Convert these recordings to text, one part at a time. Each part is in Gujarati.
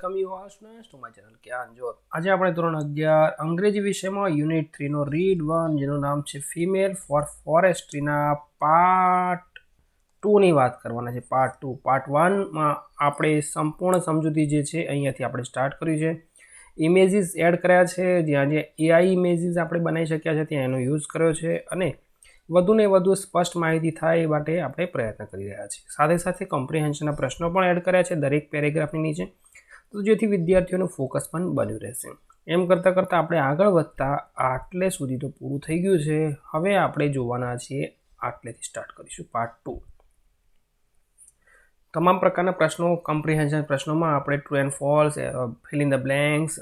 welcome you all students to my channel જ્ઞાન જ્યોત। આજે આપણે ધોરણ 11 અંગ્રેજી વિષયમાં યુનિટ 3 નો રીડ 1 જેનું નામ છે ફિમેલ ફોર ફોરેસ્ટ્રીના પાર્ટ 2 ની વાત કરવાના છે। પાર્ટ 2 પાર્ટ 1 માં આપણે સંપૂર્ણ સમજૂતી જે છે અહીંયાથી આપણે સ્ટાર્ટ કર્યું છે। ઇમેજીસ એડ કર્યા છે, જ્યાં જે AI ઇમેજીસ આપણે બનાવી શક્યા છે ત્યાં એનો યુઝ કર્યો છે અને વધુને વધુ સ્પષ્ટ માહિતી થાય એ માટે આપણે પ્રયત્ન કરી રહ્યા છીએ। સાથે સાથે કોમ્પ્રિહેન્શનના પ્રશ્નો પણ એડ કર્યા છે દરેક પેરેગ્રાફની નીચે, તો જેથી વિદ્યાર્થીઓનું ફોકસ પણ બન્યું રહેશે। એમ કરતાં કરતાં આપણે આગળ વધતા આટલે સુધી તો પૂરું થઈ ગયું છે। હવે આપણે જોવાના છીએ આટલેથી સ્ટાર્ટ કરીશું પાર્ટ 2। તમામ પ્રકારના પ્રશ્નો કોમ્પ્રિહેન્શન પ્રશ્નોમાં આપણે true and false, fill in the blanks,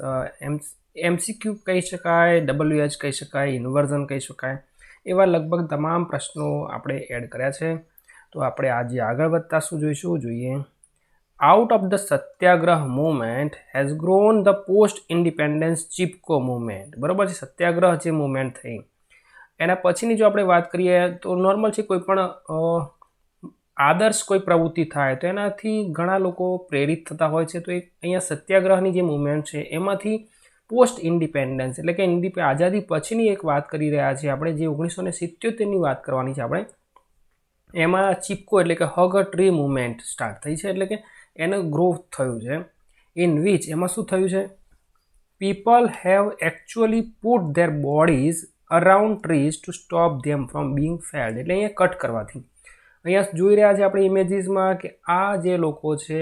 MCQ કહી શકાય, WH કહી શકાય, ઇન્વર્ઝન કહી શકાય, એવા લગભગ તમામ પ્રશ્નો આપણે એડ કર્યા છે। તો આપણે આજે આગળ વધતા શું જોઈશું જોઈએ। Out of the Satyagraha movement has grown the post independence Chipko movement. બરાબર છે, સત્યાગ્રહ જે મૂવમેન્ટ થઈ એના પછીની જો આપણે વાત કરીએ તો નોર્મલ છે, કોઈ પણ આદર્શ કોઈ પ્રવૃત્તિ થાય તો એનાથી ઘણા લોકો પ્રેરિત થતા હોય છે। તો એક અહીંયા સત્યાગ્રહની જે મૂવમેન્ટ છે એમાંથી પોસ્ટ ઇન્ડિપેન્ડન્સ એટલે કે આઝાદી પછીની એક વાત કરી રહ્યા છીએ આપણે, જે 1977ની વાત કરવાની છે આપણે। એમાં ચિપકો એટલે કે હગ અ ટ્રી મૂવમેન્ટ સ્ટાર્ટ થઈ છે, એટલે કે એનું ગ્રોથ થયું છે। ઇન વિચ એમાં શું થયું છે, people have actually put there bodies around trees to stop them from being failed. એટલે અહીંયા કટ કરવાથી અહીંયા જોઈ રહ્યા છે આપણે ઇમેજીસમાં કે આ જે લોકો છે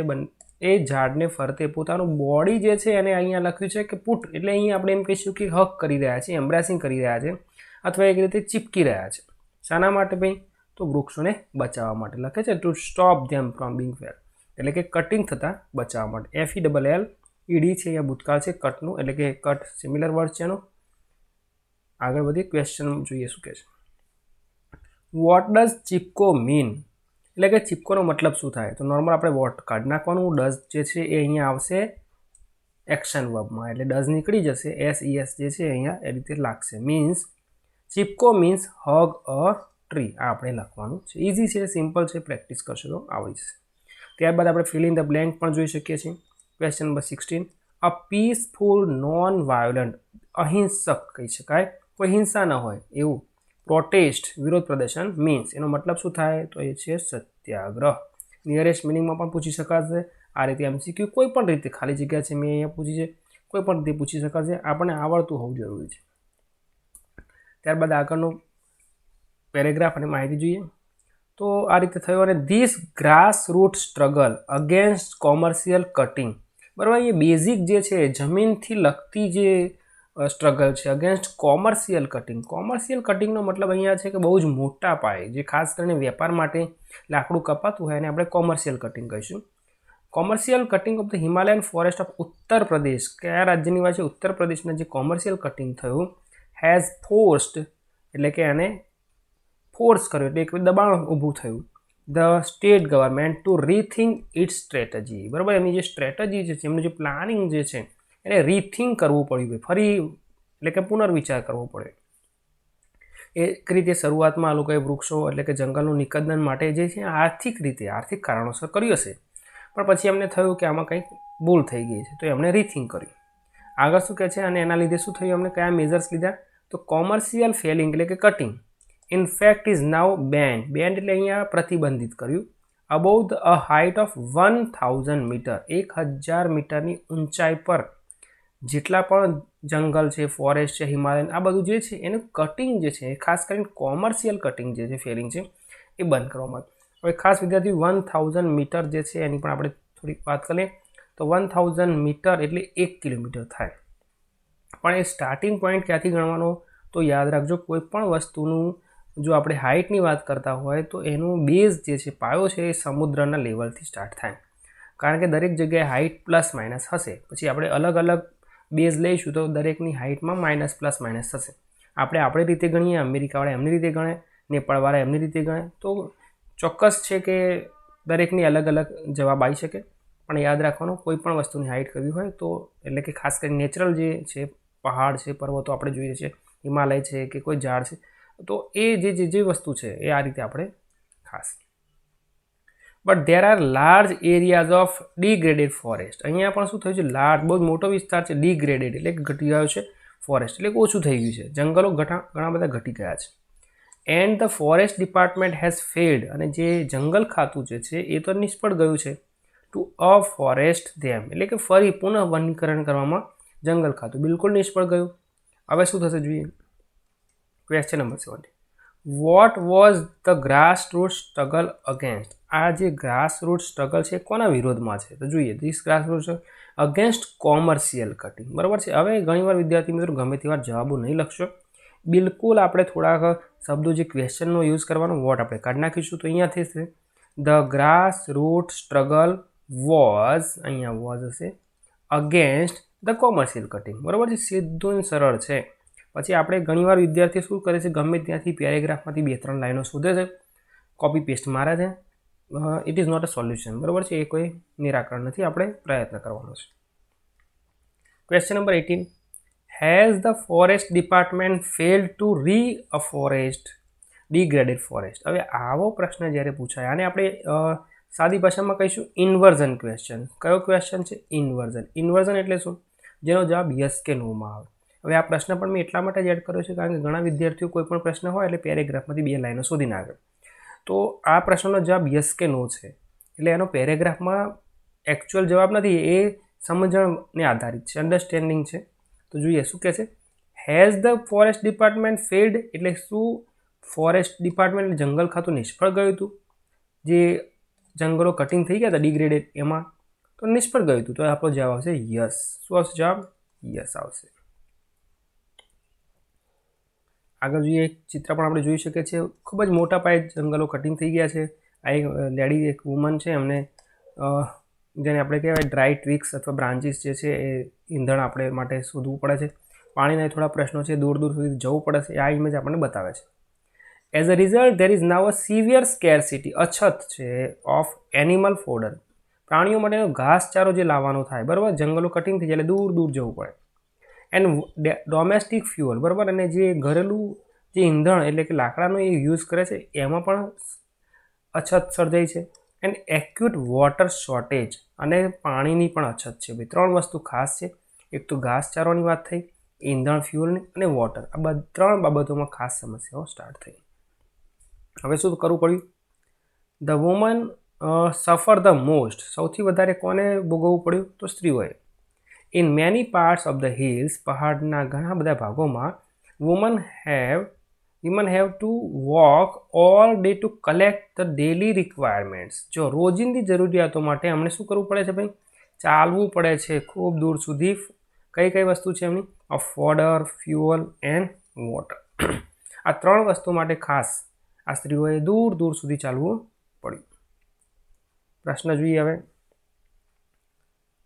એ ઝાડને ફરતે પોતાનું બોડી જે છે એને અહીંયા લખ્યું છે કે પુટ, એટલે અહીંયા આપણે એમ કહીશું કે હક કરી રહ્યા છે, એમ્બ્રેસિંગ કરી રહ્યા છે અથવા એક રીતે ચીપકી રહ્યા છે। શાના માટે ભાઈ, તો વૃક્ષોને બચાવવા માટે લખે છે, to stop them from being failed એટલે કે કટિંગ થતાં બચાવવા માટે। FELLED છે, અહીંયા ભૂતકાળ છે કટનું, એટલે કે કટ સિમિલર વર્ડ છે એનો। આગળ વધી ક્વેશ્ચન જોઈએ શું કહે છે। વોટ ડઝ ચિપકો મીન એટલે કે ચિપકોનો મતલબ શું થાય, તો નોર્મલ આપણે વોટ કાઢી નાખવાનું, ડઝ જે છે એ અહીંયા આવશે એક્શન વર્બમાં, એટલે ડઝ નીકળી જશે, SES જે છે અહીંયા એ રીતે લાગશે। Means Chipko means હગ a tree, આ આપણે લખવાનું છે। ઇઝી છે, સિમ્પલ છે, પ્રેક્ટિસ કરશો તો આવડી જશે। ત્યારબાદ આપણે ફિલ ઇન ધ બ્લેન્ક પણ જોઈ શકીએ છીએ। ક્વેશ્ચન નંબર 16, અ પીસફુલ નોન વાયોલન્ટ અહિંસક કહી શકાય, કોઈ હિંસા ન હોય એવું પ્રોટેસ્ટ વિરોધ પ્રદર્શન મીન્સ એનો મતલબ શું થાય, તો એ છે સત્યાગ્રહ। નિયરેસ્ટ મિનિંગમાં પણ પૂછી શકાશે આ રીતે, MCQ કોઈ પણ રીતે ખાલી જગ્યા છે મેં અહીંયા પૂછી છે, કોઈ પણ રીતે પૂછી શકાશે, આપણને આવડતું હોવું જરૂરી છે। ત્યારબાદ આગળનો પેરેગ્રાફ અને માહિતી જોઈએ તો આ રીતે થયું। અને this grass root struggle against commercial cutting, બરાબર, એ બેઝિક જે છે જમીનથી લગતી જે સ્ટ્રગલ છે અગેન્સ્ટ કોમર્શિયલ કટિંગ। કોમર્શિયલ કટિંગનો મતલબ અહીંયા છે કે બહુ જ મોટા પાયે જે ખાસ કરીને વેપાર માટે લાકડું કપાતું હોય એને આપણે કોમર્શિયલ કટિંગ કહીશું। Commercial cutting of the Himalayan forest of Uttar Pradesh, કયા રાજ્યની વાત છે, ઉત્તર પ્રદેશના જે કોમર્શિયલ કટિંગ થયું હેઝ ફોર્સ્ડ એટલે કે એને ફોર્સ કર્યો એટલે એક દબાણ ઊભું થયું the state government to rethink its strategy, બરાબર, એમની જે સ્ટ્રેટેજી છે એમનું જે પ્લાનિંગ જે છે એને રીથિંક કરવું પડ્યું, ફરી એટલે કે પુનર્વિચાર કરવો પડ્યો। એક રીતે શરૂઆતમાં આ લોકોએ વૃક્ષો એટલે કે જંગલનું નિકંદન માટે જે છે આર્થિક રીતે કારણોસર કર્યું હશે, પણ પછી એમને થયું કે આમાં કંઈક ભૂલ થઈ ગઈ છે તો એમણે રીથિંક કર્યું। આગળ શું કહે છે, અને એના લીધે શું થયું, એમણે કયા મેજર્સ લીધા, તો કોમર્શિયલ ફેલિંગ એટલે કે cutting in fact is now banned એટલે અહીંયા પ્રતિબંધિત કર્યું above the a height of 1000 metre, 1000 મીટરની ઊંચાઈ પર જેટલા પણ જંગલ છે, ફોરેસ્ટ છે, હિમાલયન, આ બધું જે છે એનું કટિંગ જે છે ખાસ કરીને કોમર્શિયલ કટિંગ જે છે ફેલિંગ છે એ બંધ કરવામાં આવ્યું। હવે ખાસ વિદ્યાર્થી 1000 મીટર જે છે એની પણ આપણે થોડીક વાત કરીએ તો 1000 મીટર એટલે 1 કિલોમીટર થાય, પણ એ સ્ટાર્ટિંગ પોઈન્ટ ક્યાંથી ગણવાનો, તો યાદ રાખજો કોઈ પણ વસ્તુનું જો આપણે હાઇટની વાત કરતા હોય તો એનું બેઝ જે છે પાયો છે એ સમુદ્રના લેવલથી સ્ટાર્ટ થાય, કારણ કે દરેક જગ્યાએ હાઇટ પ્લસ માઇનસ હશે, પછી આપણે અલગ અલગ બેઝ લઈશું તો દરેકની હાઇટમાં માઇનસ પ્લસ માઇનસ થશે। આપણે આપણી રીતે ગણીએ, અમેરિકાવાળા એમની રીતે ગણે, નેપાળવાળા એમની રીતે ગણે, તો ચોક્કસ છે કે દરેકની અલગ અલગ જવાબ આવી શકે, પણ યાદ રાખવાનું કોઈ પણ વસ્તુની હાઇટ કરવી હોય તો એટલે કે ખાસ કરીને નેચરલ જે છે પહાડ છે, પર્વતો આપણે જોઈએ છીએ, હિમાલય છે કે કોઈ ઝાડ છે, તો એ જે વસ્તુ છે એ આ રીતે આપણે ખાસ but there are large areas of degraded forest. અહીંયા પણ શું થયું છે, લાર્જ બહુ મોટો વિસ્તાર છે ડિગ્રેડેડ એટલે કે ઘટી ગયો છે ફોરેસ્ટ એટલે કે ઓછું થઈ ગયું છે, જંગલો ઘણા બધા ઘટી ગયા છે. And the forest department has failed, અને જે જંગલ ખાતું જે છે એ તો નિષ્ફળ ગયું છે ટુ અ ફોરેસ્ટ ધેમ, એટલે કે ફરી પુનઃ વનીકરણ કરવામાં જંગલ ખાતું બિલકુલ નિષ્ફળ ગયું. હવે શું થશે જોઈએ. Question number 70. What was the grass root struggle against? આ જે ગ્રાસ રૂટ સ્ટ્રગલ છે કોના વિરોધમાં છે? તો જોઈએ, this grass root against commercial cutting. બરાબર છે. હવે ઘણીવાર વિદ્યાર્થી મિત્રો ગમે તે વાર જવાબો નહીં લખશો, બિલકુલ આપણે થોડાક શબ્દો જે ક્વેશ્ચનનો યુઝ કરવાનો વોટ આપણે કાઢી નાખીશું. તો અહીંયાથી છે the grass root struggle was, અહીંયા વોઝ હશે અગેન્સ્ટ ધ કોમર્શિયલ કટિંગ. બરાબર છે, સીધું સરળ છે. પછી આપણે ઘણીવાર વિદ્યાર્થી શું કરે છે, ગમે ત્યાંથી પેરેગ્રાફમાંથી 2-3 લાઈનો શોધે છે, કોપી પેસ્ટ મારે છે. It is not a solution. બરાબર છે, એ કોઈ નિરાકરણ નથી, આપણે પ્રયત્ન કરવાનો છે. Question number 18. Has the forest department failed to reafforest degraded forest? હવે આવો પ્રશ્ન જ્યારે પૂછાય, આને આપણે સાદી ભાષામાં કહીશું ઇન્વર્ઝન ક્વેશ્ચન. કયો ક્વેશ્ચન છે? ઇન્વર્ઝન. ઇન્વર્ઝન એટલે શું? જેનો જવાબ યસ કે નોમાં આવે. હવે આ પ્રશ્ન પણ મેં એટલા માટે જ એડ કર્યો છે કારણ કે ઘણા વિદ્યાર્થીઓ કોઈ પણ પ્રશ્ન હોય એટલે પેરેગ્રાફમાંથી 2 લાઈનો શોધીને આવે. તો આ પ્રશ્નનો જવાબ યસ કે નો છે, એટલે એનો પેરેગ્રાફમાં એકચ્યુઅલ જવાબ નથી, એ સમજણને આધારિત છે, અન્ડરસ્ટેન્ડિંગ છે. તો જોઈએ શું કહે છે. Has the forest department failed, એટલે શું ફોરેસ્ટ ડિપાર્ટમેન્ટ જંગલ ખાતું નિષ્ફળ ગયું હતું? જે જંગલો કટિંગ થઈ ગયા હતા ડિગ્રેડેડ એમાં, તો નિષ્ફળ ગયું હતું. તો આપણો જવાબ આવશે યસ. શું આવશે જવાબ? યસ આવશે. આગળ જોઈએ, એક ચિત્ર પણ આપણે જોઈ શકીએ છીએ. ખૂબ જ મોટા પાયે જંગલો કટિંગ થઈ ગયા છે. આ એક લેડી, એક વુમન છે, એમને જેને આપણે કહેવાય ડ્રાય ટ્વિક્સ અથવા બ્રાન્ચીસ જે છે એ ઈંધણ આપણે માટે શોધવું પડે છે. પાણીના થોડા પ્રશ્નો છે, દૂર દૂર સુધી જવું પડે છે. આ ઇમેજ આપણને બતાવે છે. As a result there is now a severe scarcity, અછત છે ઓફ એનિમલ ફોડર. પ્રાણીઓ માટેનો ઘાસચારો જે લાવવાનો થાય, બરાબર, જંગલો કટિંગ થઈ જાય એટલે દૂર દૂર જવું પડે. એન્ડ ડોમેસ્ટિક ફ્યુઅલ, બરાબર, અને જે ઘરેલું જે ઈંધણ એટલે કે લાકડાનો એ યુઝ કરે છે એમાં પણ અછત સર્જાઈ છે. એન્ડ એક્યુટ વોટર શોર્ટેજ, અને પાણીની પણ અછત છે. ભાઈ 3 વસ્તુ ખાસ છે. એક તો ઘાસચારોની વાત થઈ, ઈંધણ ફ્યુઅલની, અને વોટર. આ 3 બાબતોમાં ખાસ સમસ્યાઓ સ્ટાર્ટ થઈ. હવે શું કરવું પડ્યું? The woman suffer the most, સૌથી વધારે કોને ભોગવવું પડ્યું? તો સ્ત્રીઓએ. In many parts of the hills, પહાડના ઘણા બધા ભાગોમાં women have to walk all day to collect the daily requirements. જો રોજિંદી જરૂરિયાતો માટે અમને શું કરવું પડે છે ભાઈ? ચાલવું પડે છે ખૂબ દૂર સુધી. કઈ કઈ વસ્તુ છે એમની? Of fodder, fuel and water. આ 3 વસ્તુ માટે ખાસ આ સ્ત્રીઓએ દૂર દૂર સુધી ચાલવું પડ્યું. પ્રશ્ન જોઈએ હવે.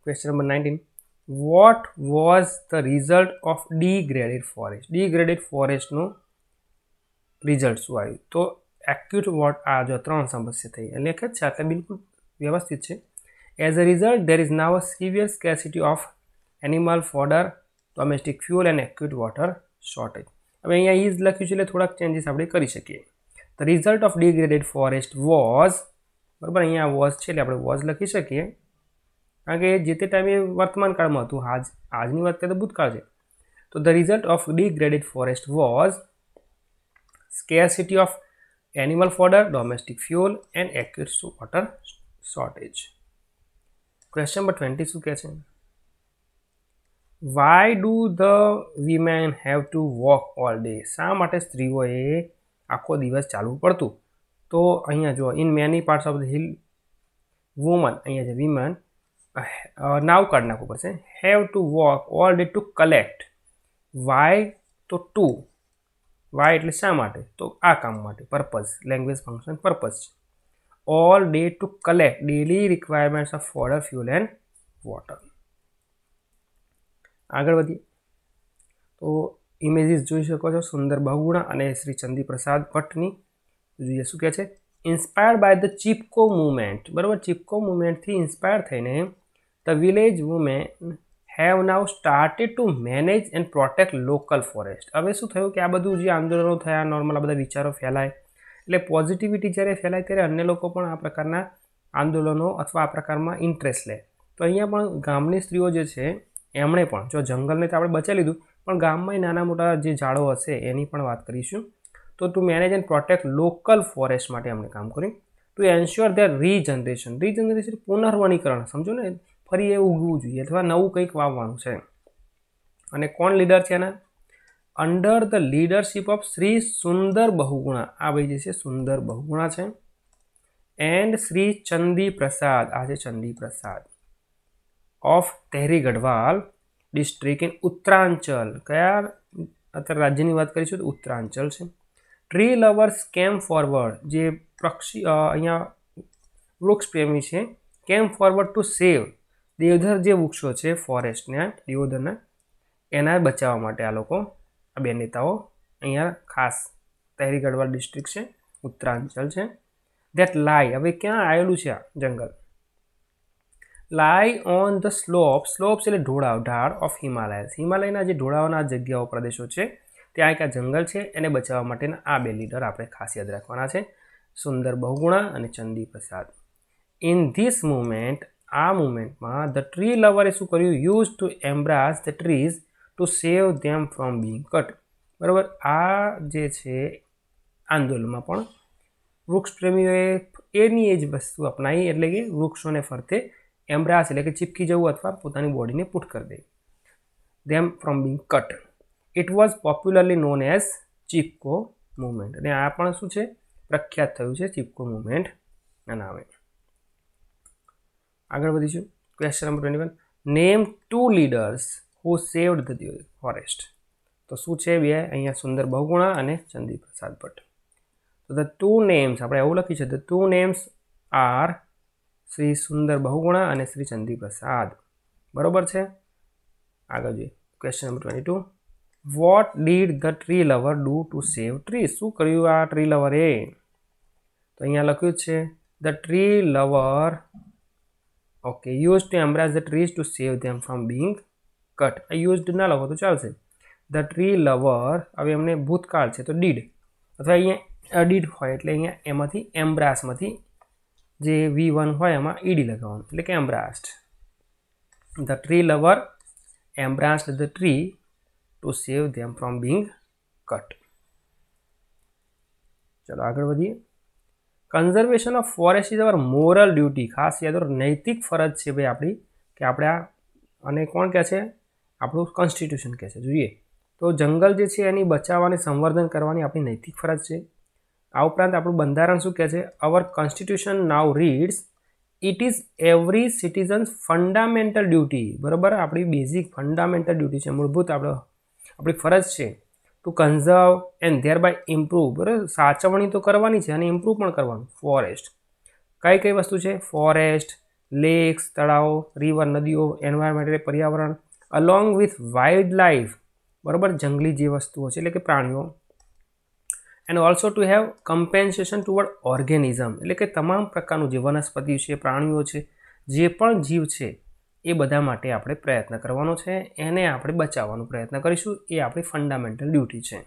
Question number 19. What was the result of degraded forest? Degraded ફોરેસ્ટનું રિઝલ્ટ શું આવ્યું? તો એક્યુટ વોટ, આ જો 3 સમસ્યા થઈ લેખ જ છે, એટલે બિલકુલ વ્યવસ્થિત છે. As a result there is now a severe scarcity of animal fodder, domestic fuel and acute water shortage. હવે અહીંયા ઇઝ લખ્યું છે એટલે થોડાક ચેન્જીસ આપણે કરી શકીએ. The result of degraded forest was, બરાબર, અહીંયા વોઝ છે એટલે આપણે વોઝ લખી શકીએ કારણ કે જે તે ટાઈમે વર્તમાન કાળમાં હતું. આજની વાત કરીએ તો ભૂતકાળ છે. તો the result of degraded forest was scarcity of animal fodder, domestic fuel and acute water shortage. Question number 20 શું કહે છે? Why do the women have to walk all day? શા માટે સ્ત્રીઓએ આખો દિવસ ચાલવું પડતું? તો અહીંયા જો in many parts of the hill, woman, અહીંયા છે વિમન, નાવ કાઢ નાખવું પડશે. Have to walk all day to collect. Why તો ટુ, વાય એટલે શા માટે? તો આ કામ માટે, પર્પઝ, લેંગ્વેજ ફંક્શન પર્પઝ છે. All day to collect daily requirements of fodder, fuel and water. આગળ વધીએ તો ઇમેજીસ જોઈ શકો છો સુંદર બહુગુણા અને શ્રી ચંદી પ્રસાદ ભટ્ટની. જોઈએ શું કહે છે. Inspired by the Chipko movement, બરાબર, ચિપકો મુવમેન્ટથી ઇન્સ્પાયર થઈને the village women have now started to manage and protect local forest. હવે શું થયું કે આ બધું જે આંદોલનો થયા, નોર્મલ આ બધા વિચારો ફેલાય એટલે પોઝિટિવિટી જ્યારે ફેલાય ત્યારે અન્ય લોકો પણ આ પ્રકારના આંદોલનો અથવા આ પ્રકારમાં ઇન્ટરેસ્ટ લે. તો અહીંયા પણ ગામની સ્ત્રીઓ જે છે એમણે પણ, જો જંગલને તો આપણે બચાવી લીધું, પણ ગામમાં નાના મોટા જે ઝાડો હશે એની પણ વાત કરીશું. તો two manage and protect local forest માટે એમણે કામ કર્યું. ટુ એન્શ્યોર ધેર રીજનરેશન પુનર્વનીકરણ, સમજો ને, ફરી એ ઉગવું જોઈએ અથવા નવું કંઈક વાવવાનું છે. અને કોણ લીડર છે એના? Under the leadership of Shri Sundar Bahuguna, આ ભાઈ જે છે સુંદર બહુગુણા છે, એન્ડ શ્રી ચંદી પ્રસાદ, આ છે ચંદી પ્રસાદ, of Tehri Garhwal district in Uttaranchal. કયા અત્યારે રાજ્યની વાત કરીશું તો ઉત્તરાંચલ છે. ટ્રી લવર્સ કેમ ફોરવર્ડ, જે અહીંયા વૃક્ષ પ્રેમી છે, કેમ ફોરવર્ડ ટુ સેવ દેવધર, જે વૃક્ષો છે ફોરેસ્ટને દેવધરના, એના બચાવવા માટે આ લોકો, આ બે નેતાઓ અહીંયા ખાસ તહેરી ગઢવાલ ડિસ્ટ્રિક્ટ છે, ઉત્તરાંચલ છે. ધેટ લાઈ, હવે ક્યાં આવેલું છે આ જંગલ? લાઈ ઓન ધ સ્લોપ્સ એટલે ઢાળ ઓફ હિમાલયસ, હિમાલયના જે ઢોળાવના જગ્યાઓ પ્રદેશો છે ત્યાં એક આ જંગલ છે, એને બચાવવા માટેના આ બે લીડર આપણે ખાસ યાદ રાખવાના છે, સુંદર બહુગુણા અને ચંદી પ્રસાદ. ઇન ધીસ મુવમેન્ટ, આ મુવમેન્ટમાં ધ ટ્રી લવરે શું કર્યું? Use to embrace the trees to save them from being cut. બરાબર, આ જે છે આંદોલનમાં પણ વૃક્ષ પ્રેમીઓએ એની એ જ વસ્તુ અપનાવી, એટલે કે વૃક્ષોને ફરતે એમ્બ્રાસ એટલે કે ચીપકી જવું અથવા પોતાની બોડીને પુટ કરી દે, them from being cut. It was popularly known as Chipko movement, અને આ પણ શું છે? પ્રખ્યાત થયું છે ચીપકો મુવમેન્ટના નામે. આગળ વધીશું. Question number 21, name 2 leaders who saved the forest. તો શું છે બે? અહીંયા સુંદર બહુગુણા અને ચંદી પ્રસાદ ભટ્ટ. તો ધ 2 નેમ્સ, આપણે એવું લખ્યું છે, the 2 names are Shri Sundar Bahuguna અને શ્રી ચંદી પ્રસાદ. બરોબર છે. આગળ જોઈએ. Question number 22, what did the tree lover do to save tree. શું કર્યું આ ટ્રી લવરે? તો અહીંયા લખ્યું છે the tree lover, okay, use to embrace the trees to save them from being cut. આ યુઝડ ના લખો તો ચાલશે. ધ ટ્રી લવર, હવે એમને ભૂતકાળ છે તો ડીડ, અથવા અહીંયા ડીડ હોય એટલે અહીંયા એમાંથી એમ્બ્રાસમાંથી જે V1 હોય એમાં ઈડી લગાવવાનું, એટલે કે embraced. The tree lover embraced the tree to save them from being cut. ચલો આગળ વધીએ. Conservation of forest is our moral duty. ખાસ યાદ રાખો, નૈતિક ફરજ છે ભાઈ આપણી, કે આપણે આ, અને કોણ કહે છે? આપણું કોન્સ્ટિટ્યુશન કહે છે. જોઈએ તો જંગલ જે છે એની બચાવવાની, સંવર્ધન કરવાની આપણી નૈતિક ફરજ છે. આ ઉપરાંત આપણું બંધારણ શું કહે છે? Our constitution now reads, it is every citizen's fundamental duty. બરાબર, આપણી બેઝિક ફંડામેન્ટલ ડ્યુટી છે, મૂળભૂત આપણી ફરજ છે, to conserve and thereby improve. બરાબર, સાચવણી તો કરવાની છે અને ઇમ્પ્રૂવ પણ કરવાનું. ફોરેસ્ટ કઈ કઈ વસ્તુ છે? ફોરેસ્ટ, લેક્સ, તળાવો, રિવર, નદીઓ, એન્વાયરમેન્ટ પર્યાવરણ, અલોંગ વિથ વાઇલ્ડ લાઈફ. બરાબર, જંગલી જે વસ્તુઓ છે એટલે કે પ્રાણીઓ. And also to have compensation toward organism, એટલે કે તમામ પ્રકારનું જે વનસ્પતિ છે, પ્રાણીઓ છે, જે પણ જીવ છે એ બધા માટે આપણે પ્રયત્ન કરવાનો છે, એને આપણે બચાવવાનો પ્રયત્ન કરીશું. એ આપણી ફંડામેન્ટલ ડ્યુટી છે,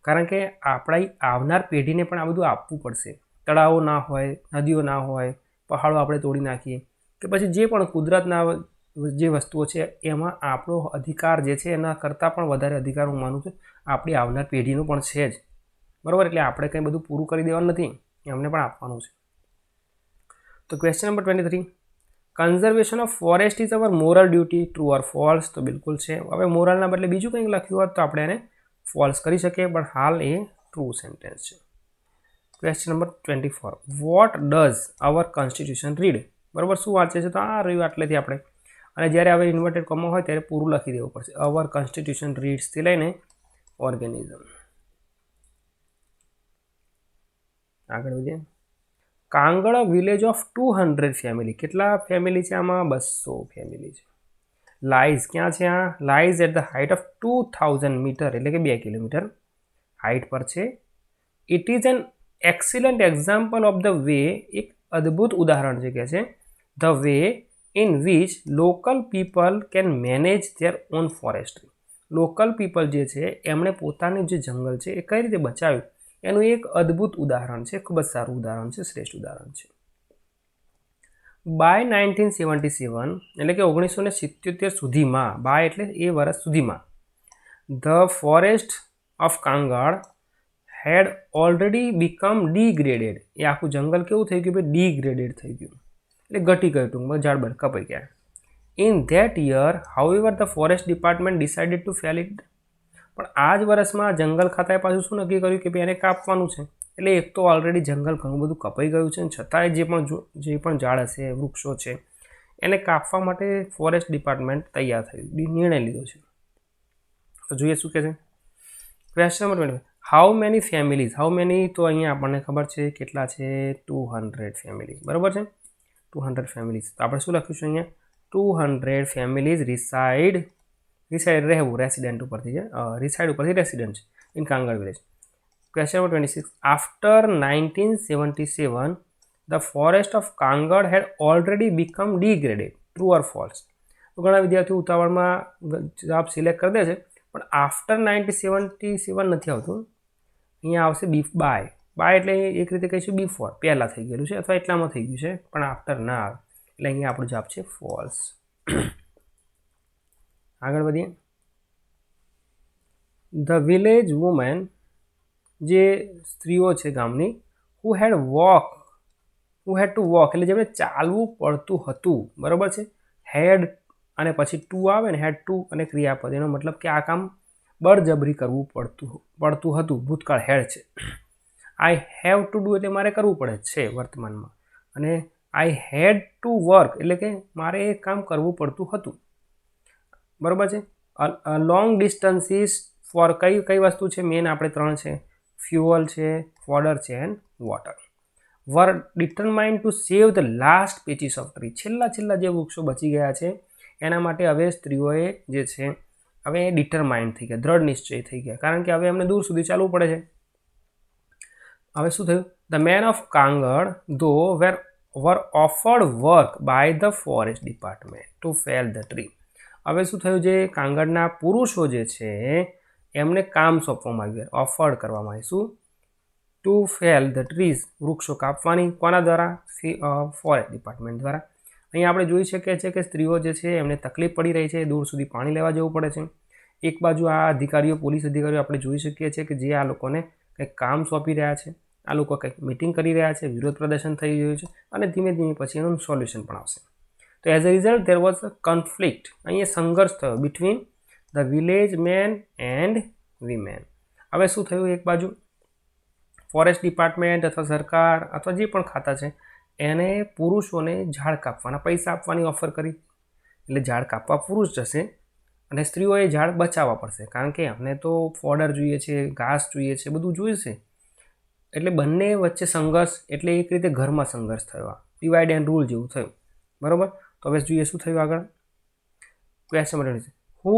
કારણ કે આપણી આવનાર પેઢીને પણ આ બધું આપવું પડશે. તળાવો ના હોય, નદીઓ ના હોય, પહાડો આપણે તોડી નાખીએ, કે પછી જે પણ કુદરતના જે વસ્તુઓ છે એમાં આપણો અધિકાર જે છે એના કરતાં પણ વધારે અધિકાર હું માનું છું આપણી આવનાર પેઢીનું પણ છે જ. બરાબર, એટલે આપણે કંઈ બધું પૂરું કરી દેવાનું નથી, એમને પણ આપવાનું છે. તો question number 23, conservation of forest is our moral duty, true or false. તો બિલકુલ છે. હવે મોરલના બદલે બીજું કંઈક લખ્યું હોત તો આપણે એને ફોલ્સ કરી શકીએ, પણ હાલ એ ટ્રુ સેન્ટેન્સ છે. Question number 24, what does our constitution read. બરાબર, શું વાંચે છે? તો આ રહ્યું આટલેથી આપણે, અને જ્યારે હવે ઇન્વર્ટેડ કોમા હોય ત્યારે પૂરું લખી દેવું પડશે. અવર કોન્સ્ટિટ્યુશન રીડ્સથી લઈને ઓર્ગેનિઝમ. આગળ વધીએ. Kangad village of 200 family. કેટલા ફેમિલી છે આમાં? 200 ફેમિલી છે. લાઇઝ ક્યાં છે? આ lies at the height of 2000 metre, એટલે કે 2 કિલોમીટર હાઇટ પર છે. It is an excellent example of the way, એક અદ્ભુત ઉદાહરણ છે કે છે the way in which local people can manage their own forestry. Local people જે છે એમણે પોતાનું જે જંગલ છે એ કઈ રીતે બચાવ્યું એનું એક અદ્ભુત ઉદાહરણ છે. ખૂબ જ સારું ઉદાહરણ છે, શ્રેષ્ઠ ઉદાહરણ છે. બાય 1977 એટલે કે 1977 સુધીમાં, બાય એટલે એ વર્ષ સુધીમાં, the forest of Kangad had already become degraded. એ આખું જંગલ કેવું થઈ ગયું ભાઈ? ડિગ્રેડેડ થઈ ગયું, એટલે ઘટી ગયું, ટૂંકમાં ઝાડ બર કપાઈ ગયા. In that year however the forest department decided to fail it. પણ આ જ વર્ષમાં જંગલ ખાતાએ પાછું શું નક્કી કર્યું કે ભાઈ એને કાપવાનું છે. એટલે એક તો ઓલરેડી જંગલ ઘણું બધું કપાઈ ગયું છે, છતાંય જે પણ ઝાડ હશે, વૃક્ષો છે, એને કાપવા માટે ફોરેસ્ટ ડિપાર્ટમેન્ટ તૈયાર થયું, નિર્ણય લીધો છે. તો જોઈએ શું કહે છે. Question number 20, how many families, how many તો અહીંયા આપણને ખબર છે કેટલા છે, 200 ફેમિલી, બરાબર છે, 200 ફેમિલીઝ. તો આપણે શું લખ્યું છે અહીંયા? 200 ફેમિલીઝ રિસાઇડ રહેવું, રેસિડેન્ટ ઉપરથી છે, રિસાઇડ ઉપરથી રેસિડેન્ટ છે in Kangad village. Question number 26, after 1977 the forest of Kangad had already become degraded, true or false. તો ઘણા વિદ્યાર્થીઓ ઉતાવળમાં જવાબ સિલેક્ટ કરી દે છે, પણ આફ્ટર 1977 નથી આવતું, અહીંયા આવશે બાય. બાય એટલે એક રીતે કહીશું બિફોર, પહેલાં થઈ ગયેલું છે અથવા એટલામાં થઈ ગયું છે, પણ આફ્ટર ના આવે, એટલે અહીંયા આપણો જવાબ છે ફોલ્સ. આગળ વધીએ. ધ વિલેજ વુમેન, જે સ્ત્રીઓ છે ગામની, હુ હેડ ટુ વોક એટલે જેમને ચાલવું પડતું હતું, બરાબર છે. હેડ અને પછી ટુ આવે ને, હેડ ટુ અને ક્રિયાપદ, એનો મતલબ કે આ કામ બળજબરી કરવું પડતું હતું, ભૂતકાળ હેડ છે. આઈ હેવ ટુ ડુ એટલે મારે કરવું પડે છે વર્તમાનમાં, અને આઈ હેડ ટુ વર્ક એટલે કે મારે એ કામ કરવું પડતું હતું, બરાબર છે. લોંગ ડિસ્ટન્સીસ ફોર કઈ વસ્તુ છે? મેન આપણે 3 છે, ફ્યુઅલ છે, ફોડર છે and water. Were determined to save the last patches of tree, છેલ્લા જે વૃક્ષો બચી ગયા છે એના માટે હવે સ્ત્રીઓએ જે છે હવે ડિટરમાઇન્ડ થઈ ગયા, દ્રઢ નિશ્ચય થઈ ગયા, કારણ કે હવે એમને દૂર સુધી ચાલવું પડે છે. હવે શું થયું? The main of Kangad though were offered work by the forest department to fell the tree. હવે શું થયું? જે કાંગડના પુરુષો જે છે એમને કામ સોંપવામાં આવ્યું, ઓફર્ડ કરવામાં આવ્યું, શું? ટુ ફેલ ધ ટ્રીઝ, વૃક્ષો કાપવાની. કોના દ્વારા? ફોરેસ્ટ ડિપાર્ટમેન્ટ દ્વારા. અહીંયા આપણે જોઈ શકીએ છીએ કે સ્ત્રીઓ જે છે એમને તકલીફ પડી રહી છે, દૂર સુધી પાણી લેવા જવું પડે છે. એક બાજુ આ અધિકારીઓ, પોલીસ અધિકારીઓ આપણે જોઈ શકીએ છીએ કે જે આ લોકોને કંઈક કામ સોંપી રહ્યા છે, આ લોકો કંઈક મિટિંગ કરી રહ્યા છે, વિરોધ પ્રદર્શન થઈ રહ્યું છે, અને ધીમે ધીમે પછી એનું સોલ્યુશન પણ આવશે. તો as a result there was a conflict, અહીંયા સંઘર્ષ થયો between the village men and women. હવે શું થયું? એક બાજુ ફોરેસ્ટ ડિપાર્ટમેન્ટ અથવા સરકાર અથવા જે પણ ખાતા છે એને પુરુષોને ઝાડ કાપવાના પૈસા આપવાની ઓફર કરી, એટલે ઝાડ કાપવા પુરુષ જશે અને સ્ત્રીઓએ ઝાડ બચાવવા પડશે, કારણ કે અમને તો ફોડર જોઈએ છે, ઘાસ જોઈએ છે, બધું જોઈશે. એટલે બંને વચ્ચે સંઘર્ષ, એટલે એક રીતે ઘરમાં સંઘર્ષ થયો, ડિવાઇડ એન્ડ રૂલ જેવું થયું, બરાબર. તો હવે જોઈએ શું થયું આગળ. Question number 20, who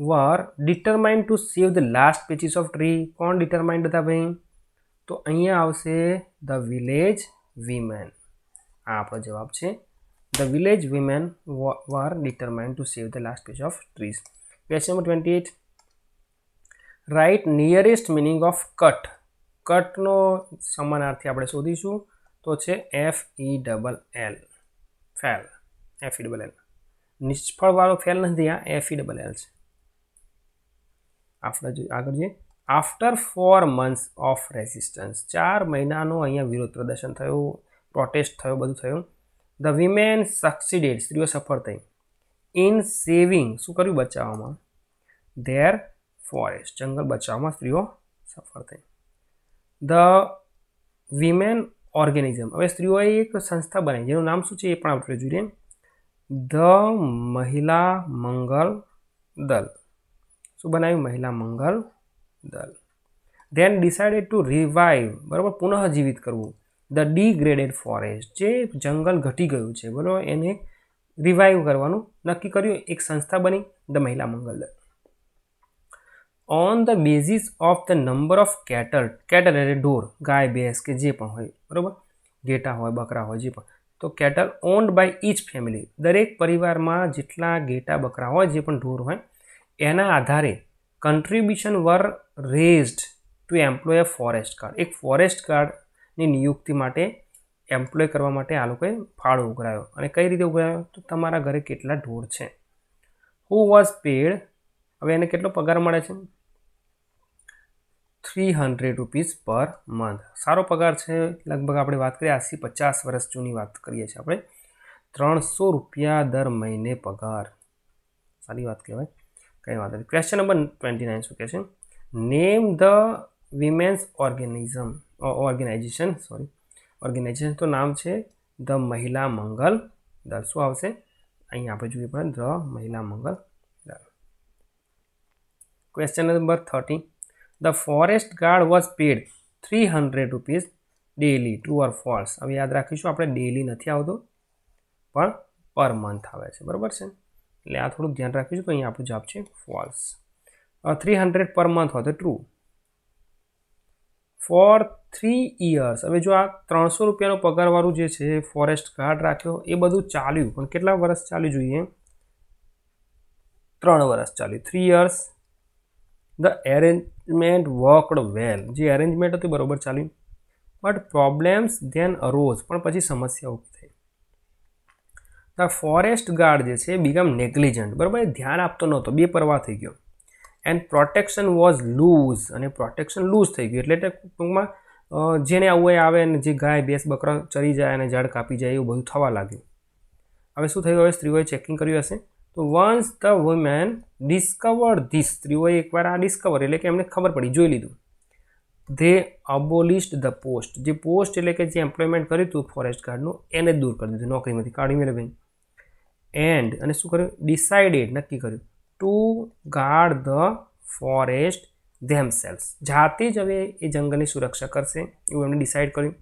were determined to save the last patches of tree. કોણ ડિટરમાઇન્ડ હતા ભાઈ? તો અહીંયા આવશે ધ વિલેજ વીમેન. આ આપણો જવાબ છે. The village women were determined to save the last patch of trees. Question number 28, write nearest meaning of cut. કટનો સમાનાર્થી આપણે શોધીશું, તો છે FELL, ફેલ, FELL. નિષ્ફળવાળો ફેલ નથી, આ FELL છે. આગળ જોઈએ. આફ્ટર 4 months ઓફ રેઝિસ્ટન્સ, 4 મહિનાનો અહીંયા વિરોધ પ્રદર્શન થયું, પ્રોટેસ્ટ થયો, બધું થયું. ધ વિમેન સક્સીડેડ, સ્ત્રીઓ સફળ થઈ. ઇન સેવિંગ, શું કર્યું? બચાવવામાં. ધેર ફોરેસ્ટ, જંગલ બચાવવામાં સ્ત્રીઓ સફળ થઈ. ધ વિમેન ઓર્ગેનિઝમ, હવે સ્ત્રીઓએ એક સંસ્થા બનાવી જેનું નામ શું છે એ પણ આપણે જોઈએ. ધ મહિલા મંગલ દલ. શું બનાવ્યું? મહિલા મંગલ દલ. ધેન ડિસાઇડેડ ટુ રિવાઇવ, બરાબર, પુનઃજીવિત કરવું. ધ ડિગ્રેડેડ ફોરેસ્ટ, જે જંગલ ઘટી ગયું છે, બરાબર, એને રિવાઇવ કરવાનું નક્કી કર્યું, એક સંસ્થા બની, the Mahila Mangal Dal. On the basis of the number of cattle એટલે ઢોર, ગાય, ભેંસ કે જે પણ હોય, બરાબર, ઘેટા હોય, બકરા હોય, જે પણ. તો cattle owned by each family, દરેક પરિવારમાં જેટલા ઘેટા, બકરા હોય, જે પણ ઢોર હોય, એના આધારે contribution were raised to employ a forest guard. એક ફોરેસ્ટ ગાર્ડની નિયુક્તિ માટે એમ્પ્લોય કરવા માટે આ લોકોએ ફાળો ઉઘરાયો. અને કઈ રીતે ઉઘરાયો? તો તમારા ઘરે કેટલા ઢોર છે. હુ વોઝ પેડ, હવે એને કેટલો પગાર મળે છે? 300 રૂપીઝ પર મંથ. સારો પગાર છે. લગભગ આપણે વાત કરીએ આજથી 50 વર્ષ જૂની વાત કરીએ છીએ આપણે. 300 રૂપિયા દર મહિને પગાર, સારી વાત કહેવાય. કંઈ વાત નહીં. ક્વેશ્ચન નંબર 29 શું કહે છે? Name the women's organization. તો નામ છે ધ મહિલા મંગલ દળ. શું આવશે અહીંયા આપણે જોઈએ પણ the Mahila Mangal Dal. Question number 30. The forest guard was paid 300 rupees daily. True or false? હવે યાદ રાખીશું આપણે ડેલી નથી આવતો પણ પર મંથ આવે છે, બરાબર છે. એટલે આ થોડુંક ધ્યાન રાખીશું. તો અહીંયા આપણો જવાબ છે ફોલ્સ. 300 પર મંથ હોય તો ટ્રુ. Four 3 years. હવે જો આ 300 રૂપિયાનો પગારવાળું જે છે ફોરેસ્ટ ગાર્ડ રાખ્યો એ બધું ચાલ્યું, પણ કેટલા વર્ષ ચાલ્યું જોઈએ? 3 વર્ષ ચાલ્યું. 3 years. ધ એરેન્જમેન્ટ વર્કડ વેલ. જે એરેન્જમેન્ટ હતું બરોબર ચાલ્યું, બટ પ્રોબ્લેમ્સ ધેન અરોઝ. પણ પછી સમસ્યા ઊભી થઈ. ધ ફોરેસ્ટ ગાર્ડ જે છે બીકમ નેગ્લિજન્ટ. બરાબર, ધ્યાન આપતો નહોતો, બેપરવાહ થઈ ગયો. And protection was loose. અને પ્રોટેક્શન લૂઝ થઈ ગયું એટલે ટૂંકમાં જેને આવું આવે ને જે ગાય ભેંસ બકરા ચરી જાય અને ઝાડ કાપી જાય એવું બધું થવા લાગ્યું. હવે શું થયું? હવે સ્ત્રીઓએ ચેકિંગ કર્યું હશે. તો once the women discovered this. સ્ત્રીઓએ એકવાર આ ડિસ્કવર એટલે કે એમને ખબર પડી, જોઈ લીધું. They abolished the post. જે પોસ્ટ એટલે કે જે એમ્પ્લોયમેન્ટ કર્યું હતું ફોરેસ્ટ ગાર્ડનું એને દૂર કરી દીધું, નોકરીમાંથી કાઢી મેળવી. એન્ડ અને શું કર્યું? ડિસાઇડેડ, નક્કી કર્યું, ટુ ગાર્ડ ધ ફોરેસ્ટ ધેમસેલ્સ. જાતે જ હવે એ જંગલની સુરક્ષા કરશે એવું એમણે ડિસાઇડ કર્યું.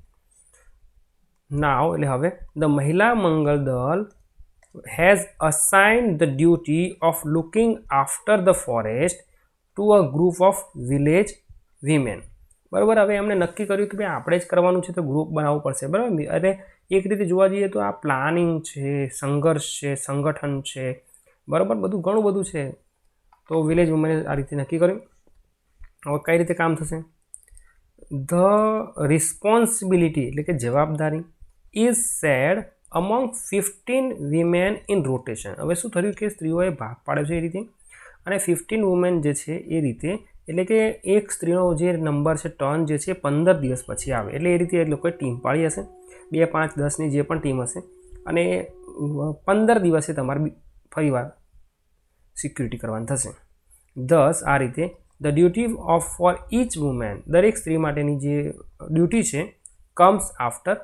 નાવ એટલે હવે ધ મહિલા મંગલ દળ has assigned the duty of looking after the forest to a group of village women. બરાબર, હવે એમને નક્કી કર્યું કે ભાઈ આપણે જ કરવાનું છે તો ગ્રુપ બનાવવું પડશે. બરાબર, અરે એક રીતે જોવા જઈએ તો આ પ્લાનિંગ છે, સંઘર્ષ છે, સંગઠન છે, બરાબર, બધું ઘણું બધું છે. તો વિલેજ વુમેને આ રીતે નક્કી કર્યું. હવે કઈ રીતે કામ થશે? ધ રિસ્પોન્સિબિલિટી એટલે કે જવાબદારી is shared among 15 women in rotation. હવે શું થયું કે સ્ત્રીઓએ ભાગ પાડ્યો છે એ રીતે, અને 15 વુમેન જે છે એ રીતે, એટલે કે એક સ્ત્રીનો જે નંબર છે ટર્ન જે છે 15 દિવસ પછી આવે. એટલે એ રીતે એ લોકોએ ટીમ પાડી હશે, 2, 5, 10ની જે પણ ટીમ હશે, અને 15 દિવસે તમારે ફરીવાર સિક્યુરિટી કરવાની થશે. ધસ આ રીતે the duty of for each woman, દરેક સ્ત્રી માટેની જે ડ્યુટી છે કમ્સ આફ્ટર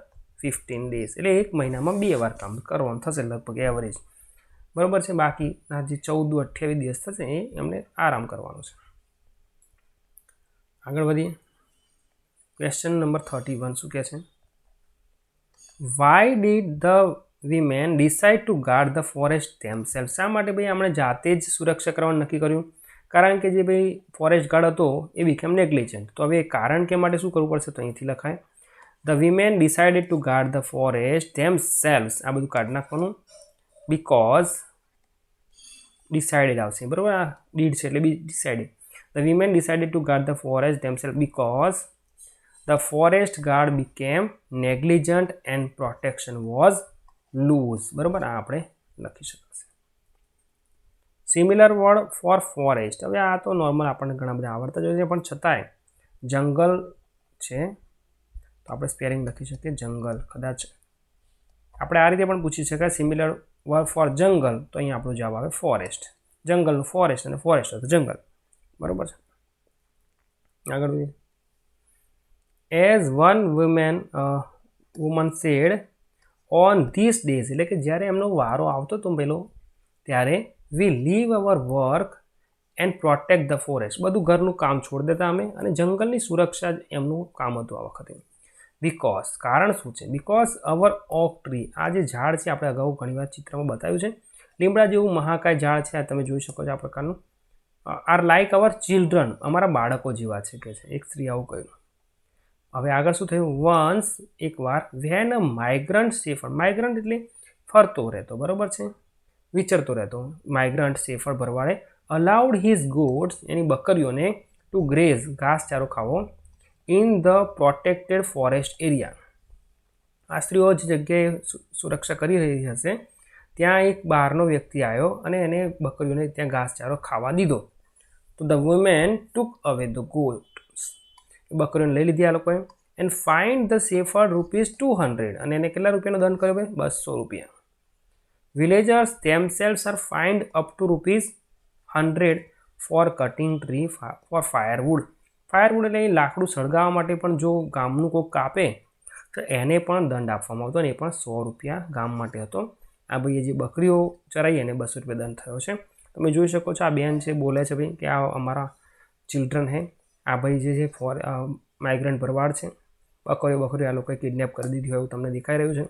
15 days. એટલે એક મહિનામાં 2 વાર કામ કરવાનું થશે લગભગ એવરેજ, બરાબર છે. બાકીના જે 14-28 દિવસ થશે એ એમને આરામ કરવાનો છે. આગળ વધીએ. ક્વેશ્ચન નંબર 31 શું કહે છે? Why did the women decide to guard the forest themself. શા માટે ભાઈ આપણે જાતે જ સુરક્ષા કરવાનું નક્કી કર્યું? કારણ કે જે ભાઈ ફોરેસ્ટ ગાર્ડ હતો એ બીકેમ નેગ્લિજન્ટ. તો હવે કારણ કે માટે શું કરવું પડશે? તો અહીંથી લખાય the women decided to guard the forest themselves. આ બધું કાઢી નાખવાનું. બીકોઝ ડિસાઇડેડ આવશે, બરાબર, આ ડીડ છે એટલે decided. The women decided to guard the forest themselves because the forest guard became negligent and protection was loose. બરાબર, આ આપણે લખી શકાશે. Similar word for forest. હવે આ તો નોર્મલ આપણને ઘણા બધા આવડતા જ હોય છે, પણ છતાંય જંગલ છે તો આપણે સ્પેરિંગ લખી શકીએ જંગલ. કદાચ આપણે આ રીતે પણ પૂછી શકાય સિમિલર વર્ડ ફોર જંગલ, તો અહીંયા આપણો જવાબ આવે ફોરેસ્ટ. જંગલનું ફોરેસ્ટ અને ફોરેસ્ટ તો જંગલ, બરાબર છે. આગળ જોઈએ. As one woman said on this days. એટલે કે જ્યારે એમનો વારો આવતો હતો પેલો, ત્યારે we leave our work and protect the forest. બધું ઘરનું કામ છોડી દેતા અમે, અને જંગલની સુરક્ષા જ એમનું કામ હતું આ વખતે. બીકોઝ, કારણ શું છે? Because our oak tree. આ જે ઝાડ છે આપણે અગાઉ ઘણીવાર ચિત્રમાં બતાવ્યું છે, લીમડા જેવું મહાકાય ઝાડ છે, આ તમે જોઈ શકો છો આ પ્રકારનું. Are like our children. અમારા બાળકો જેવા છે કે છે, એક સ્ત્રી આવું કહ્યું. હવે આગળ શું થયું? વન્સ એકવાર when a migrant shepherd. Migrant એટલે ફરતો રહેતો, બરાબર છે, વિચરતો રહેતો. માઇગ્રન્ટ શેફર્ડ ભરવાડે અલાઉડ હિઝ ગોડ્સ, એની બકરીઓને, ટુ ગ્રેઝ, ઘાસચારો ખાવો, in the protected forest area. આ સ્ત્રીઓ જે જગ્યાએ સુરક્ષા કરી રહી હશે ત્યાં એક બહારનો વ્યક્તિ આવ્યો અને એને બકરીઓને ત્યાં ઘાસચારો ખાવા દીધો. તો ધ વુમેન ટુક અવે ધ ગોટ્સ, બકરીઓને લઈ લીધી આ લોકોએ. એન્ડ ફાઇન્ડ ધ સેફર્ડ ₹200, અને એને કેટલા રૂપિયાનો દંડ કર્યો ભાઈ? 200 રૂપિયા. Villagers themselves are fined up to ₹100 for cutting tree for firewood. Firewood એટલે લાકડું સળગાવવા માટે પણ જો ગામનું કોઈ કાપે તો એને પણ દંડ આપવામાં આવતો, અને એ પણ 100 રૂપિયા ગામ માટે હતો. આ ભાઈએ જે બકરીઓ ચરાઈ એને 200 રૂપિયા દંડ થયો છે. તમે જોઈ શકો છો આ બેન છે, બોલે છે ભાઈ કે આ અમારા ચિલ્ડ્રન હે. આ ભાઈ જે છે માઇગ્રન્ટ ભરવાડ છે. બકરીઓ આ લોકોએ કિડનેપ કરી દીધી હોય એવું તમને દેખાઈ રહ્યું છે.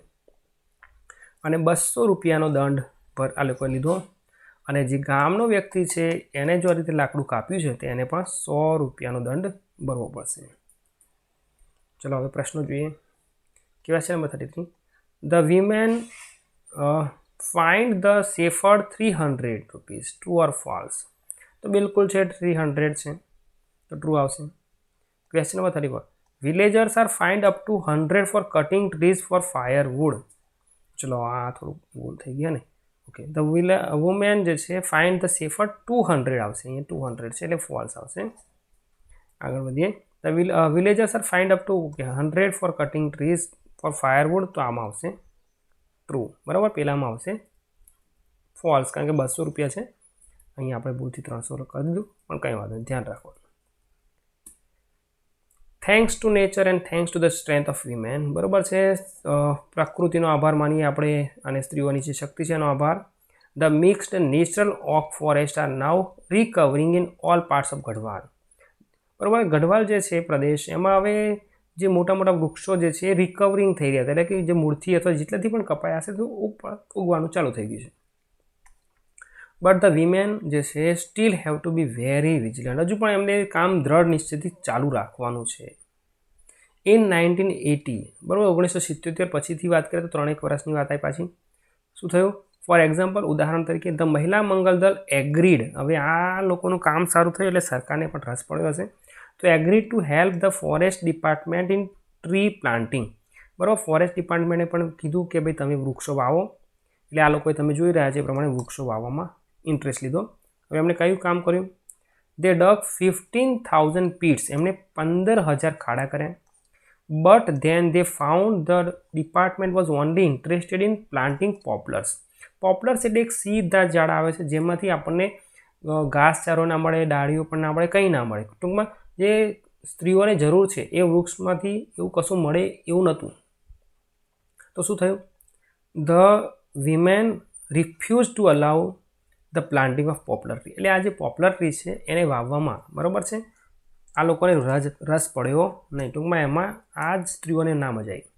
અને 200 રૂપિયાનો દંડ પર આ લોકોએ લીધો. અને જે ગામનો વ્યક્તિ છે એને જો આ રીતે લાકડું કાપ્યું છે તો એને પણ 100 રૂપિયાનો દંડ ભરવો પડશે. ચલો હવે પ્રશ્નો જોઈએ. કેવા છે number 33? The women fined the shepherd ₹300, true or false? તો બિલકુલ છે 300 છે, તો ટ્રુ આવશે. Question number 34. Villagers are fined up to 100 for cutting trees for firewood. ચલો આ થોડું ભૂલ થઈ ગયા ને. ઓકે, ધ વુમેન જે છે ફાઇન્ડ ધ સેફર્ડ 200 આવશે, અહીંયા 200 છે એટલે ફોલ્સ આવશે. આગળ વધીએ. The villagers are fined up to 100 for cutting trees for firewood, તો આમાં આવશે ટ્રુ. બરાબર, પહેલામાં આવશે ફોલ્સ, કારણ કે 200 રૂપિયા છે. અહીંયા આપણે ભૂલથી 300 કરી દીધું, પણ કંઈ વાંધો નહીં, ધ્યાન રાખો. Thanks to nature and thanks to the strength of women. બરાબર છે, પ્રકૃતિનો આભાર માનીએ આપણે, અને સ્ત્રીઓની જે શક્તિ છે એનો આભાર. The mixed natural oak forest are now recovering in all parts of Garhwal. બરાબર, ગઢવાલ જે છે પ્રદેશ, એમાં હવે જે મોટા મોટા વૃક્ષો જે છે એ રિકવરિંગ થઈ રહ્યા હતા, એટલે કે જે મૂળથી અથવા જેટલાથી પણ કપાયા હશે તો ઉગવાનું ચાલુ થઈ ગયું છે. બટ ધ વીમેન જે છે steel have to be very vigilant. હજુ પણ એમને કામ દ્રઢ નિશ્ચયથી ચાલુ રાખવાનું છે. ઇન 1980, બરાબર, 1977 પછીથી વાત કરીએ તો 3 વર્ષની વાત આવી પાછી. શું થયું? ફોર એક્ઝામ્પલ, ઉદાહરણ તરીકે, ધ મહિલા મંગલ દળ એગ્રીડ. હવે આ લોકોનું કામ સારું થયું એટલે સરકારને પણ રસ પડ્યો હશે, તો agreed to help the forest department in tree planting. બરાબર, ફોરેસ્ટ ડિપાર્ટમેન્ટે પણ કીધું કે ભાઈ તમે વૃક્ષો વાવો. એટલે આ લોકોએ તમે જોઈ રહ્યા છે એ પ્રમાણે વૃક્ષો વાવવામાં ઇન્ટરેસ્ટ લીધો. હવે એમણે કયું કામ કર્યું? They dug 15,000 pits. એમણે 15,000 ખાડા કર્યા. But then they found the department was only interested in planting poplars. Poplars એટલે એક સીધા ઝાડ આવે છે જેમાંથી આપણને ઘાસચારો ના મળે, ડાળીઓ પણ ના મળે, કંઈ ના મળે. ટૂંકમાં જે સ્ત્રીઓને જરૂર છે એ વૃક્ષમાંથી એવું કશું મળે એવું નહોતું. તો શું થયું? The women refuse to allow the planting of poplar tree. એટલે આ જે પોપ્લર ટ્રી છે એને વાવવામાં, બરાબર છે, આ લોકોને રસ પડ્યો નહીં. ટૂંકમાં એમાં આ જ સ્ત્રીઓને ના મજા આવી.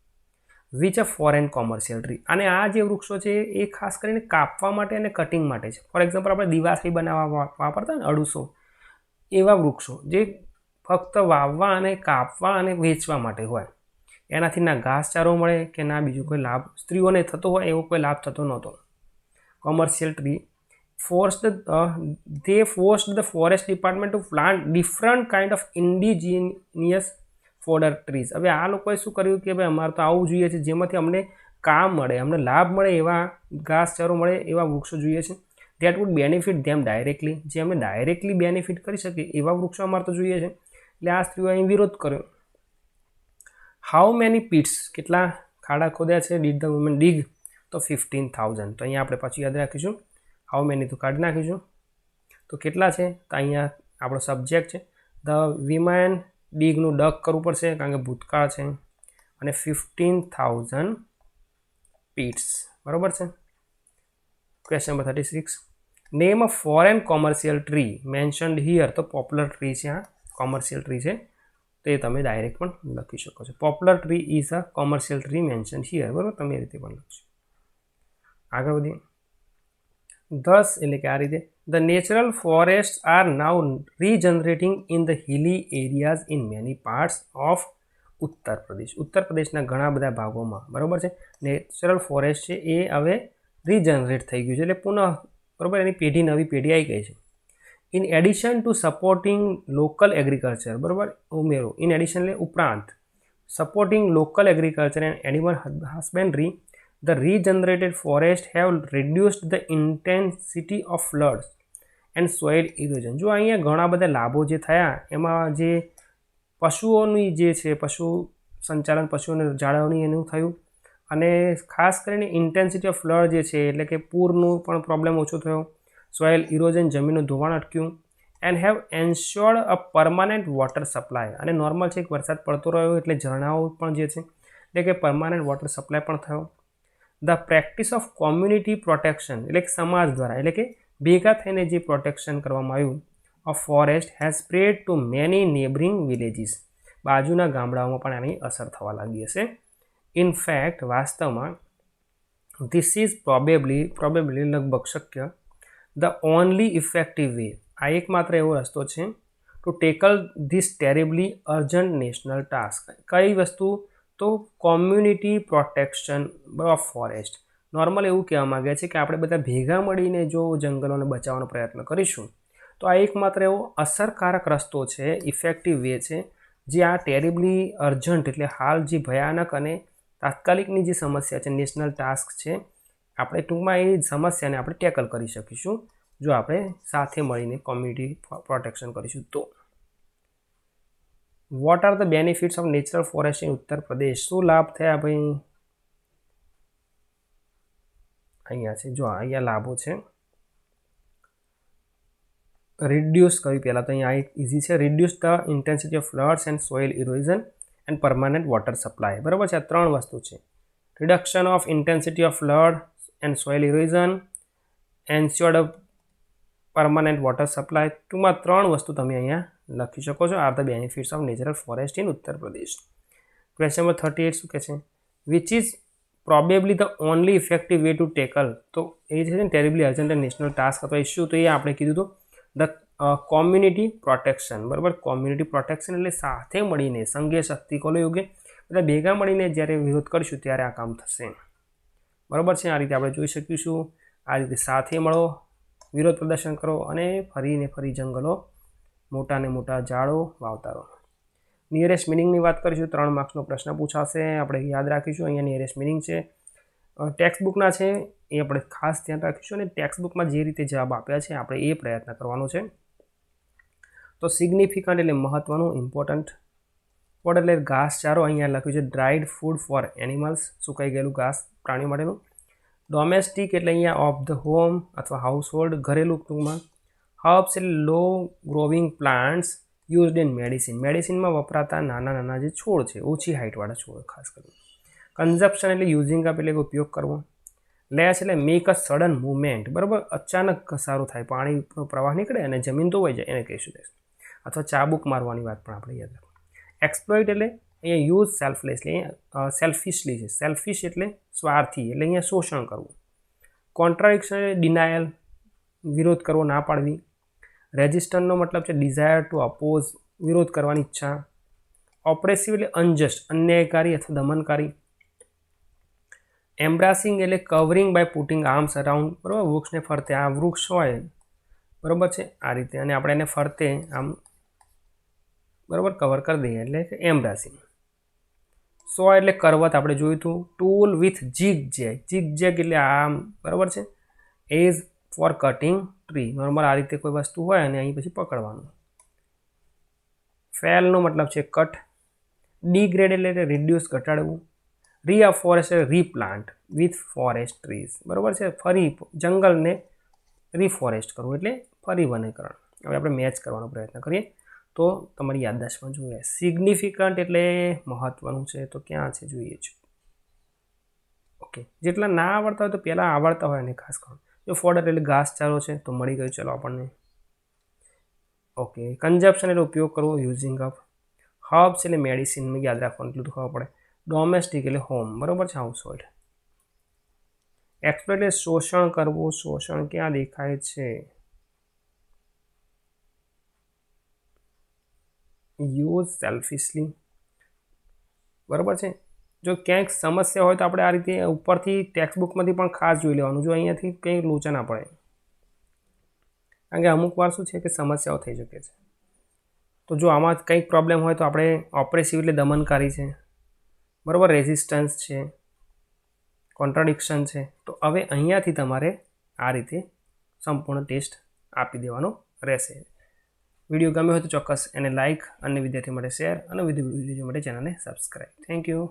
Which a foreign commercial tree. અને આ જે વૃક્ષો છે એ ખાસ કરીને કાપવા માટે અને કટિંગ માટે છે. ફોર એક્ઝામ્પલ, આપણે દિવાસળી બનાવવા વાપરતા ને અડુસો, એવા વૃક્ષો જે ફક્ત વાવવા અને કાપવા અને વેચવા માટે હોય. એનાથી ના ઘાસચારો મળે કે ના બીજું કોઈ લાભ સ્ત્રીઓને થતો હોય એવો કોઈ લાભ થતો નહોતો. Commercial tree they forced the forest department to plant different kind of indigenous fodder trees. હવે આ લોકોએ શું કર્યું કે ભાઈ અમારે તો આવું જોઈએ છે જેમાંથી અમને કામ મળે, અમને લાભ મળે, એવા ઘાસચારો મળે એવા વૃક્ષો જોઈએ છે. That wood benefit them directly. જે અમને ડાયરેક્ટલી બેનિફિટ કરી શકે એવા વૃક્ષો અમારે તો જોઈએ છે. એટલે આ સ્ત્રીઓએ અહીં વિરોધ કર્યો. હાઉ મેની પીટ્સ, કેટલા ખાડા ખોદ્યા છે? Did the women dig? તો 15,000. તો અહીંયા આપણે પાછું યાદ રાખીશું. હાઉ મેની તો કાઢી નાખીશું. તો કેટલા છે? તો અહીંયા આપણો સબ્જેક્ટ છે. ધ વિમેન ડીગનું ડક કરવું પડશે કારણ કે ભૂતકાળ છે, અને 15,000 પીટ્સ. બરાબર છે. Question number 36. Name a foreign commercial tree mentioned here. તો પોપ્લર ટ્રી છે, આ કોમર્શિયલ ટ્રી છે, તો એ તમે ડાયરેક્ટ પણ લખી શકો છો. Poplar tree is a commercial tree mentioned here. બરાબર, તમે એ રીતે પણ લખશો. આગળ વધીએ. Thus, એટલે કે આ રીતે, the natural forests are now regenerating in the hilly areas in many parts of Uttar Pradesh. ઉત્તર પ્રદેશના ઘણા બધા ભાગોમાં, બરાબર છે, નેચરલ ફોરેસ્ટ છે એ હવે રીજનરેટ થઈ ગયું છે, એટલે પુનઃ, બરાબર, એની નવી પેઢી આવી ગઈ છે. In addition to supporting local agriculture, બરાબર, ઉમેરો. ઇન એડિશન એટલે ઉપરાંત, supporting local agriculture and animal husbandry, the regenerated forests have reduced the intensity of floods and soil erosion. જો અહીંયા ઘણા બધા લાભો જે થયા એમાં જે પશુઓની જે છે પશુ સંચાલન પશુઓને જાળવણી એનું થયું અને ખાસ કરીને ઇન્ટેન્સિટી ઓફ ફ્લડ જે છે એટલે કે પૂરનું પણ પ્રોબ્લેમ ઓછો થયો, સોઇલ ઇરોઝન જમીનનું ધોવાણ અટક્યું, and have ensured a permanent water supply. અને નોર્મલ છે એક વરસાદ પડતો રહ્યો એટલે ઝરણાઓ પણ જે છે એટલે કે પરમાનન્ટ વોટર સપ્લાય પણ થયો. The practice of community protection એટલે કે સમાજ દ્વારા એટલે કે ભેગા થઈને જે પ્રોટેક્શન કરવામાં આવ્યું of forest has spread to many neighbouring villages. બાજુના ગામડાઓમાં પણ આની અસર થવા લાગી હશે. ઇન ફેક્ટ વાસ્તવમાં ધીસ ઇઝ પ્રોબેબલી લગભગ શક્ય ધ ઓનલી ઇફેક્ટિવ વે. આ એકમાત્ર એવો રસ્તો છે to tackle this terribly urgent national task. કઈ વસ્તુ? તો community protection of forest. Normal એવું કહેવા માગે છે કે આપણે બધા ભેગા મળીને જો જંગલોને બચાવવાનો પ્રયત્ન કરીશું તો આ એકમાત્ર એવો અસરકારક રસ્તો છે, ઇફેક્ટિવ વે છે, જે આ ટેરેબલી અર્જન્ટ એટલે હાલ જે ભયાનક અને તાત્કાલિકની જે સમસ્યા છે નેશનલ ટાસ્ક છે, આપણે ટૂંકમાં એ સમસ્યાને આપણે ટેકલ કરી શકીશું જો આપણે સાથે મળીને કોમ્યુનિટી પ્રોટેક્શન કરીશું તો. What are the benefits of natural forest in Uttar Pradesh? શું લાભ થયા ભાઈ? અહીંયા છે જો અહીંયા લાભો છે. રિડ્યુસ કર્યું પહેલાં તો અહીંયા એક ઇઝી છે. Reduce the intensity of floods and soil erosion and permanent water supply. બરાબર છે, આ ત્રણ વસ્તુ છે. Reduction of intensity of flood and soil erosion, એન્શ્યોર્ડ permanent water supply. ટૂંકમાં ત્રણ વસ્તુ તમે અહીંયા લખી શકો છો. Are the benefits of natural forest in Uttar Pradesh. Question number 38 શું કહે છે? Which is probably the only effective way to tackle. તો એ છે ને ટેરેબલી અર્જન્ટ નેશનલ ટાસ્ક અથવા ઇસ્યુ, તો એ આપણે કીધું હતું ધ કોમ્યુનિટી પ્રોટેક્શન. બરાબર, કોમ્યુનિટી પ્રોટેક્શન એટલે સાથે મળીને સંઘે શક્તિ કોલો યોગ્ય બધા ભેગા મળીને જ્યારે વિરોધ કરીશું ત્યારે આ કામ થશે. બરાબર છે, આ રીતે આપણે જોઈ શકીશું. આ રીતે સાથે મળો, વિરોધ પ્રદર્શન કરો અને ફરીને ફરી જંગલો મોટા ને મોટા ઝાડો વાવતા રહો. નિયરેસ્ટ મિનિંગની વાત કરીશું. 3 માર્ક્સનો પ્રશ્ન પૂછાશે, આપણે યાદ રાખીશું. અહીંયા નિયરેસ્ટ મિનિંગ છે, ટેક્સ્ટ બુકના છે, એ આપણે ખાસ ધ્યાન રાખીશું. અને ટેક્સ્ટ બુકમાં જે રીતે જવાબ આપ્યા છે આપણે એ પ્રયત્ન કરવાનો છે. તો સિગ્નિફિકન્ટ એટલે મહત્ત્વનું, ઇમ્પોર્ટન્ટ. ફોડ એટલે ઘાસચારો, અહીંયા લખ્યું છે ડ્રાઈડ ફૂડ ફોર એનિમલ્સ, સુકાઈ ગયેલું ઘાસ પ્રાણીઓ માટેનું. ડોમેસ્ટિક એટલે અહીંયા ઓફ ધ હોમ અથવા હાઉસ હોલ્ડ, ઘરેલું ટૂંકમાં. હર્બ્સ એટલે લો growing plants used in medicine, મેડિસિનમાં વપરાતા નાના નાના જે છોડ છે, ઓછી હાઇટવાળા છોડ ખાસ કરીને. કન્ઝપ્શન એટલે યુઝિંગ અપ એટલે ઉપયોગ કરવો. લેશ એટલે મેક અ સડન મૂવમેન્ટ, બરાબર, અચાનક ઘસારો થાય, પાણીનો પ્રવાહ નીકળે અને જમીન ધોવાઈ જાય એને કહીશું. અથવા ચાબુક મારવાની વાત પણ આપણે યાદ રાખીએ. એક્સપ્લોઇટ એટલે અહીંયા યુઝ સેલ્ફલેસલી, સેલ્ફિશલી છે. સેલ્ફિશ એટલે સ્વાર્થી એટલે અહીંયા શોષણ કરવું. કોન્ટ્રાડિક્શન એટલે ડિનાયલ, વિરોધ કરવો, ના પાડવી. રેઝિસ્ટન્સનો મતલબ છે ડિઝાયર ટુ અપોઝ, વિરોધ કરવાની ઈચ્છા. ઓપ્રેસિવ એટલે અનજસ્ટ, અન્યાયકારી અથવા દમનકારી. એમ્બ્રાસિંગ એટલે covering by putting arms around, બરાબર, વૃક્ષને ફરતે, આ વૃક્ષ હોય બરાબર છે આ રીતે અને આપણે એને ફરતે આમ બરાબર કવર કરી દઈએ એટલે કે એમ્બ્રાસિંગ. સો એટલે કરવત આપણે જોયું હતું. Tool with zig zag, zig zag એટલે આમ બરાબર છે. As for cutting tree, normal આ રીતે કોઈ વસ્તુ હોય અને અહીં પછી પકડવાનું. ફેલનો મતલબ છે કટ. ડીગ્રેડ એટલે રિડ્યુસ, ઘટાડવું. રીઅફોરેસ્ટ એટલે રીપ્લાન્ટ વિથ ફોરેસ્ટ ટ્રીઝ, બરાબર છે, ફરી જંગલને રીફોરેસ્ટ કરવું એટલે ફરી વનીકરણ. હવે આપણે મેચ કરવાનો પ્રયત્ન કરીએ તો તમારી યાદદાસ્તમાં જોઈએ. સિગ્નિફિકન્ટ એટલે મહત્ત્વનું છે, તો ક્યાં છે જોઈએ છે. ઓકે, જેટલા ના આવડતા હોય તો પહેલાં આવડતા હોય એને ખાસ કરો. જો ફોડર એટલે ઘાસચારો છે તો મળી ગયું ચલો આપણને. ઓકે, કન્ઝપ્શન એટલે ઉપયોગ કરવો, યુઝિંગ અપ. હર્બ્સ એટલે મેડિસિન, યાદ રાખવાનું એટલું તો ખબર પડે. ડોમેસ્ટિક એટલે હોમ, બરાબર છે, હાઉસ હોલ્ડ. એક્સપ્લોઇટ એટલે શોષણ કરવું, શોષણ ક્યાં દેખાય છે? યુઝ સેલ્ફિશલી, બરાબર છે. જો ક્યાંક સમસ્યા હોય તો આપણે આ રીતે ઉપરથી ટેક્સ્ટ બુકમાંથી પણ ખાસ જોઈ લેવાનું, જો અહીંયાથી કંઈક લોચા ના પડે, કારણ કે અમુક વાર શું છે કે સમસ્યાઓ થઈ શકે છે. તો જો આમાં કંઈક પ્રોબ્લેમ હોય તો આપણે ઓપ્રેસિવ એટલે દમનકારી છે, બરાબર, રેઝિસ્ટન્સ છે, કોન્ટ્રાડિક્શન છે. તો હવે અહીંયાથી તમારે આ રીતે સંપૂર્ણ ટેસ્ટ આપી દેવાનો રહેશે. વિડીયો ગમ્યો હોય તો ચોક્કસ એને લાઇક, અન્ય વિદ્યાર્થીઓ માટે શેર અને વિડીયો માટે ચેનલને સબસ્ક્રાઈબ. Thank you.